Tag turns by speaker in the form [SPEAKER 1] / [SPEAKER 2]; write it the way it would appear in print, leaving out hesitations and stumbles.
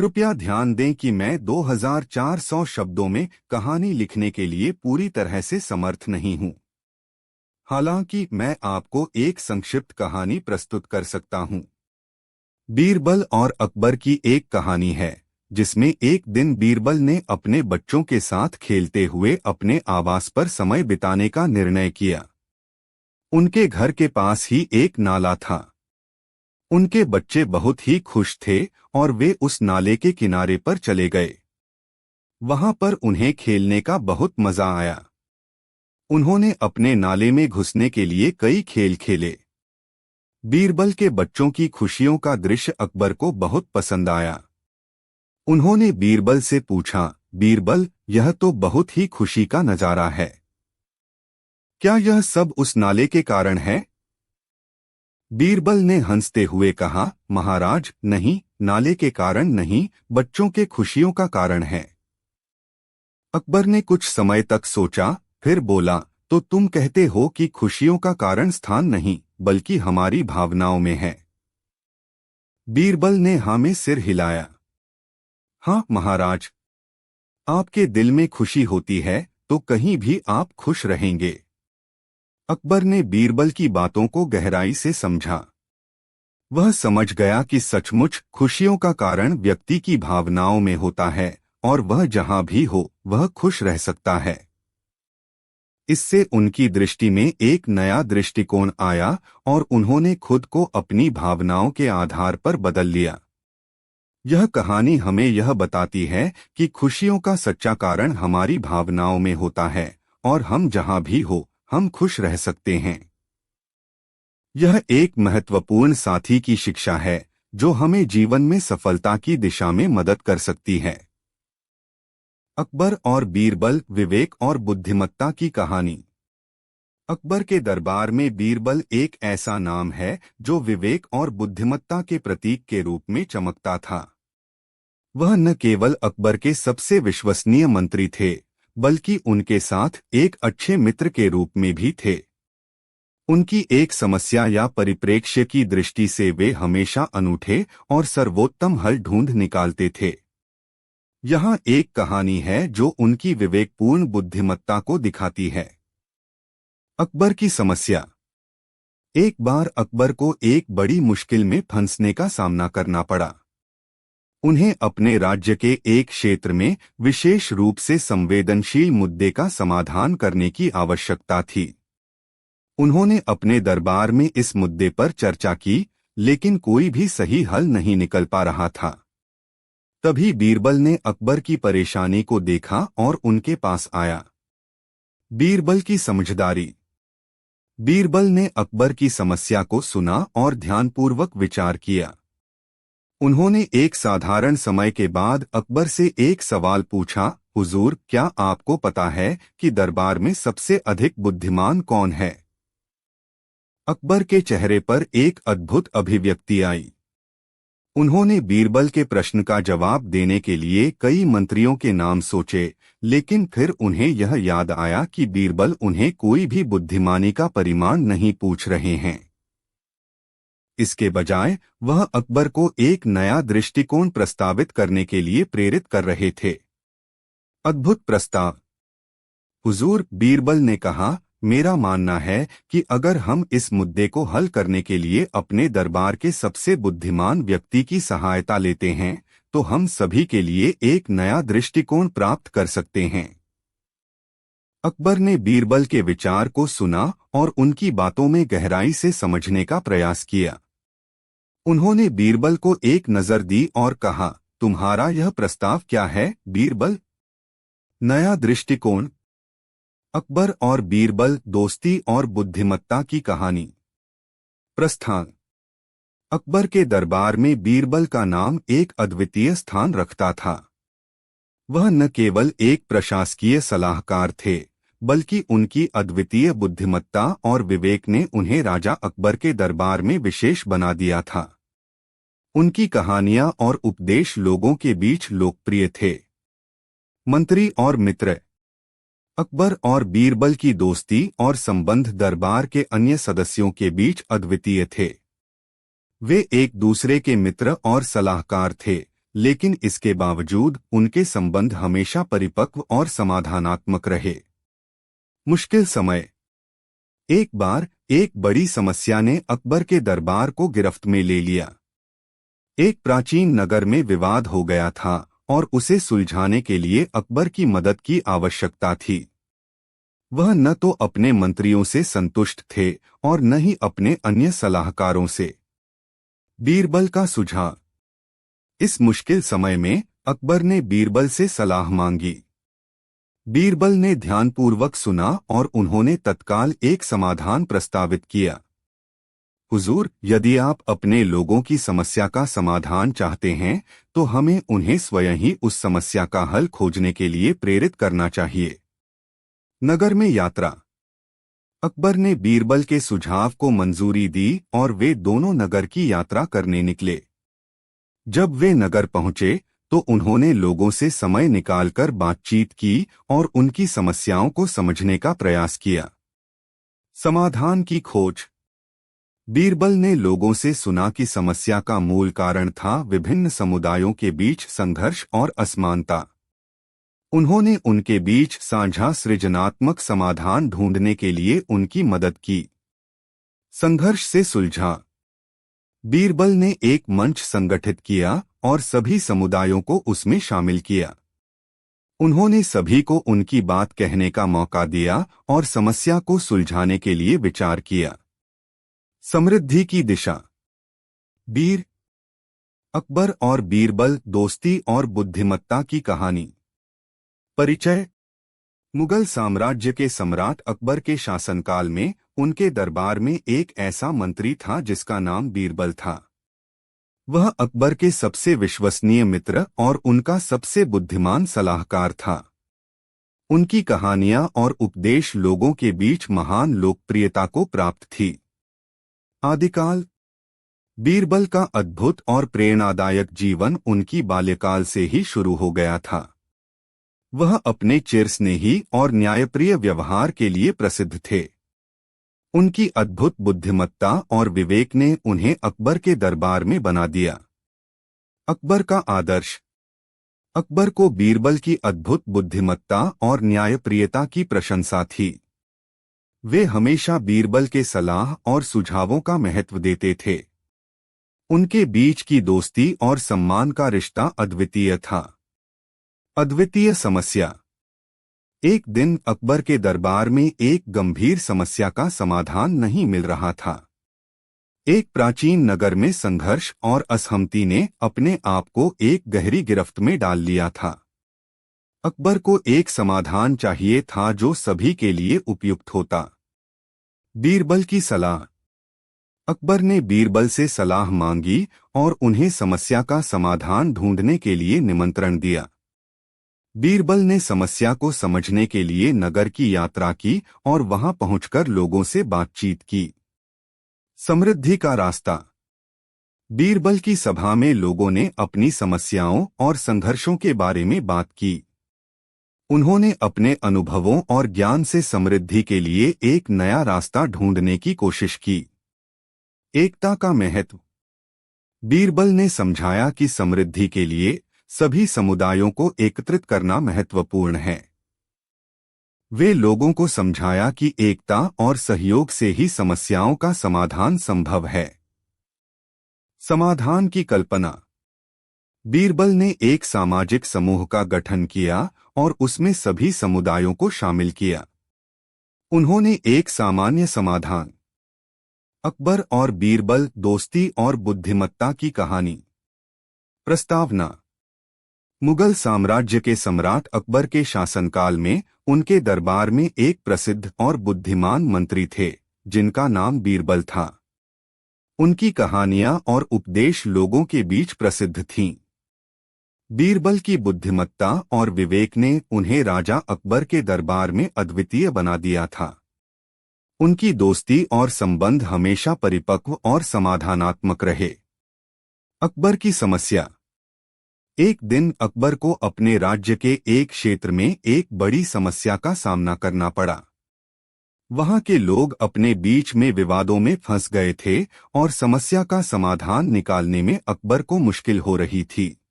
[SPEAKER 1] कृपया ध्यान दें कि मैं 2400 शब्दों में कहानी लिखने के लिए पूरी तरह से समर्थ नहीं हूं। हालांकि मैं आपको एक संक्षिप्त कहानी प्रस्तुत कर सकता हूं। बीरबल और अकबर की एक कहानी है जिसमें एक दिन बीरबल ने अपने बच्चों के साथ खेलते हुए अपने आवास पर समय बिताने का निर्णय किया। उनके घर के पास ही एक नाला था। उनके बच्चे बहुत ही खुश थे और वे उस नाले के किनारे पर चले गए। वहां पर उन्हें खेलने का बहुत मजा आया। उन्होंने अपने नाले में घुसने के लिए कई खेल खेले। बीरबल के बच्चों की खुशियों का दृश्य अकबर को बहुत पसंद आया। उन्होंने बीरबल से पूछा, बीरबल, यह तो बहुत ही खुशी का नजारा है। क्या यह सब उस नाले के कारण है? बीरबल ने हंसते हुए कहा, महाराज, नहीं, नाले के कारण नहीं, बच्चों के खुशियों का कारण है। अकबर ने कुछ समय तक सोचा, फिर बोला, तो तुम कहते हो कि खुशियों का कारण स्थान नहीं बल्कि हमारी भावनाओं में है। बीरबल ने हाँ में सिर हिलाया। हाँ महाराज, आपके दिल में खुशी होती है तो कहीं भी आप खुश रहेंगे। अकबर ने बीरबल की बातों को गहराई से समझा। वह समझ गया कि सचमुच खुशियों का कारण व्यक्ति की भावनाओं में होता है और वह जहां भी हो वह खुश रह सकता है। इससे उनकी दृष्टि में एक नया दृष्टिकोण आया और उन्होंने खुद को अपनी भावनाओं के आधार पर बदल लिया। यह कहानी हमें यह बताती है कि खुशियों का सच्चा कारण हमारी भावनाओं में होता है और हम जहां भी हो हम खुश रह सकते हैं। यह एक महत्वपूर्ण साथी की शिक्षा है जो हमें जीवन में सफलता की दिशा में मदद कर सकती है। अकबर और बीरबल, विवेक और बुद्धिमत्ता की कहानी। अकबर के दरबार में बीरबल एक ऐसा नाम है जो विवेक और बुद्धिमत्ता के प्रतीक के रूप में चमकता था। वह न केवल अकबर के सबसे विश्वसनीय मंत्री थे बल्कि उनके साथ एक अच्छे मित्र के रूप में भी थे। उनकी एक समस्या या परिप्रेक्ष्य की दृष्टि से वे हमेशा अनूठे और सर्वोत्तम हल ढूंढ निकालते थे। यहाँ एक कहानी है जो उनकी विवेकपूर्ण बुद्धिमत्ता को दिखाती है। अकबर की समस्या। एक बार अकबर को एक बड़ी मुश्किल में फंसने का सामना करना पड़ा। उन्हें अपने राज्य के एक क्षेत्र में विशेष रूप से संवेदनशील मुद्दे का समाधान करने की आवश्यकता थी। उन्होंने अपने दरबार में इस मुद्दे पर चर्चा की, लेकिन कोई भी सही हल नहीं निकल पा रहा था। तभी बीरबल ने अकबर की परेशानी को देखा और उनके पास आया। बीरबल की समझदारी। बीरबल ने अकबर की समस्या को सुना और ध्यानपूर्वक विचार किया। उन्होंने एक साधारण समय के बाद अकबर से एक सवाल पूछा, हुजूर, क्या आपको पता है कि दरबार में सबसे अधिक बुद्धिमान कौन है? अकबर के चेहरे पर एक अद्भुत अभिव्यक्ति आई। उन्होंने बीरबल के प्रश्न का जवाब देने के लिए कई मंत्रियों के नाम सोचे, लेकिन फिर उन्हें यह याद आया कि बीरबल उन्हें कोई भी बुद्धिमानी का परिमाण नहीं पूछ रहे हैं। इसके बजाय वह अकबर को एक नया दृष्टिकोण प्रस्तावित करने के लिए प्रेरित कर रहे थे। अद्भुत प्रस्ताव। हुजूर, बीरबल ने कहा, मेरा मानना है कि अगर हम इस मुद्दे को हल करने के लिए अपने दरबार के सबसे बुद्धिमान व्यक्ति की सहायता लेते हैं तो हम सभी के लिए एक नया दृष्टिकोण प्राप्त कर सकते हैं। अकबर ने बीरबल के विचार को सुना और उनकी बातों में गहराई से समझने का प्रयास किया। उन्होंने बीरबल को एक नजर दी और कहा, तुम्हारा यह प्रस्ताव क्या है, बीरबल? नया दृष्टिकोण। अकबर और बीरबल, दोस्ती और बुद्धिमत्ता की कहानी। प्रस्थान। अकबर के दरबार में बीरबल का नाम एक अद्वितीय स्थान रखता था। वह न केवल एक प्रशासकीय सलाहकार थे बल्कि उनकी अद्वितीय बुद्धिमत्ता और विवेक ने उन्हें राजा अकबर के दरबार में विशेष बना दिया था। उनकी कहानियां और उपदेश लोगों के बीच लोकप्रिय थे। मंत्री और मित्र। अकबर और बीरबल की दोस्ती और संबंध दरबार के अन्य सदस्यों के बीच अद्वितीय थे। वे एक दूसरे के मित्र और सलाहकार थे, लेकिन इसके बावजूद उनके संबंध हमेशा परिपक्व और समाधानात्मक रहे। मुश्किल समय। एक बार एक बड़ी समस्या ने अकबर के दरबार को गिरफ्त में ले लिया। एक प्राचीन नगर में विवाद हो गया था और उसे सुलझाने के लिए अकबर की मदद की आवश्यकता थी। वह न तो अपने मंत्रियों से संतुष्ट थे और न ही अपने अन्य सलाहकारों से। बीरबल का सुझाव। इस मुश्किल समय में अकबर ने बीरबल से सलाह मांगी। बीरबल ने ध्यानपूर्वक सुना और उन्होंने तत्काल एक समाधान प्रस्तावित किया। हुजूर, यदि आप अपने लोगों की समस्या का समाधान चाहते हैं तो हमें उन्हें स्वयं ही उस समस्या का हल खोजने के लिए प्रेरित करना चाहिए। नगर में यात्रा। अकबर ने बीरबल के सुझाव को मंजूरी दी और वे दोनों नगर की यात्रा करने निकले। जब वे नगर पहुंचे तो उन्होंने लोगों से समय निकालकर बातचीत की और उनकी समस्याओं को समझने का प्रयास किया। समाधान की खोज। बीरबल ने लोगों से सुना कि समस्या का मूल कारण था विभिन्न समुदायों के बीच संघर्ष और असमानता। उन्होंने उनके बीच साझा सृजनात्मक समाधान ढूंढने के लिए उनकी मदद की। संघर्ष से सुलझा। बीरबल ने एक मंच संगठित किया और सभी समुदायों को उसमें शामिल किया। उन्होंने सभी को उनकी बात कहने का मौका दिया और समस्या को सुलझाने के लिए विचार किया। समृद्धि की दिशा। बीर अकबर और बीरबल, दोस्ती और बुद्धिमत्ता की कहानी। परिचय। मुगल साम्राज्य के सम्राट अकबर के शासनकाल में उनके दरबार में एक ऐसा मंत्री था जिसका नाम बीरबल था। वह अकबर के सबसे विश्वसनीय मित्र और उनका सबसे बुद्धिमान सलाहकार था। उनकी कहानियां और उपदेश लोगों के बीच महान लोकप्रियता को प्राप्त थी। आदिकाल। बीरबल का अद्भुत और प्रेरणादायक जीवन उनकी बाल्यकाल से ही शुरू हो गया था। वह अपने चिरस्नेही और न्यायप्रिय व्यवहार के लिए प्रसिद्ध थे। उनकी अद्भुत बुद्धिमत्ता और विवेक ने उन्हें अकबर के दरबार में बना दिया। अकबर का आदर्श। अकबर को बीरबल की अद्भुत बुद्धिमत्ता और न्यायप्रियता की प्रशंसा थी। वे हमेशा बीरबल के सलाह और सुझावों का महत्व देते थे। उनके बीच की दोस्ती और सम्मान का रिश्ता अद्वितीय था। अद्वितीय समस्या। एक दिन अकबर के दरबार में एक गंभीर समस्या का समाधान नहीं मिल रहा था। एक प्राचीन नगर में संघर्ष और असहमति ने अपने आप को एक गहरी गिरफ्त में डाल लिया था। अकबर को एक समाधान चाहिए था जो सभी के लिए उपयुक्त होता। बीरबल की सलाह। अकबर ने बीरबल से सलाह मांगी और उन्हें समस्या का समाधान ढूंढने के लिए निमंत्रण दिया। बीरबल ने समस्या को समझने के लिए नगर की यात्रा की और वहां पहुंचकर लोगों से बातचीत की। समृद्धि का रास्ता। बीरबल की सभा में लोगों ने अपनी समस्याओं और संघर्षों के बारे में बात की। उन्होंने अपने अनुभवों और ज्ञान से समृद्धि के लिए एक नया रास्ता ढूंढने की कोशिश की। एकता का महत्व। बीरबल ने समझाया कि समृद्धि के लिए सभी समुदायों को एकत्रित करना महत्वपूर्ण है। वे लोगों को समझाया कि एकता और सहयोग से ही समस्याओं का समाधान संभव है। समाधान की कल्पना। बीरबल ने एक सामाजिक समूह का गठन किया और उसमें सभी समुदायों को शामिल किया। उन्होंने एक सामान्य समाधान। अकबर और बीरबल, दोस्ती और बुद्धिमत्ता की कहानी। प्रस्तावना। मुगल साम्राज्य के सम्राट अकबर के शासनकाल में उनके दरबार में एक प्रसिद्ध और बुद्धिमान मंत्री थे जिनका नाम बीरबल था। उनकी कहानियां और उपदेश लोगों के बीच प्रसिद्ध थीं। बीरबल की बुद्धिमत्ता और विवेक ने उन्हें राजा अकबर के दरबार में अद्वितीय बना दिया था। उनकी दोस्ती और संबंध हमेशा परिपक्व और समाधानात्मक रहे। अकबर की समस्या। एक दिन अकबर को अपने राज्य के एक क्षेत्र में एक बड़ी समस्या का सामना करना पड़ा। वहां के लोग अपने बीच में विवादों में फंस गए थे और समस्या का समाधान निकालने में अकबर को मुश्किल हो रही थी।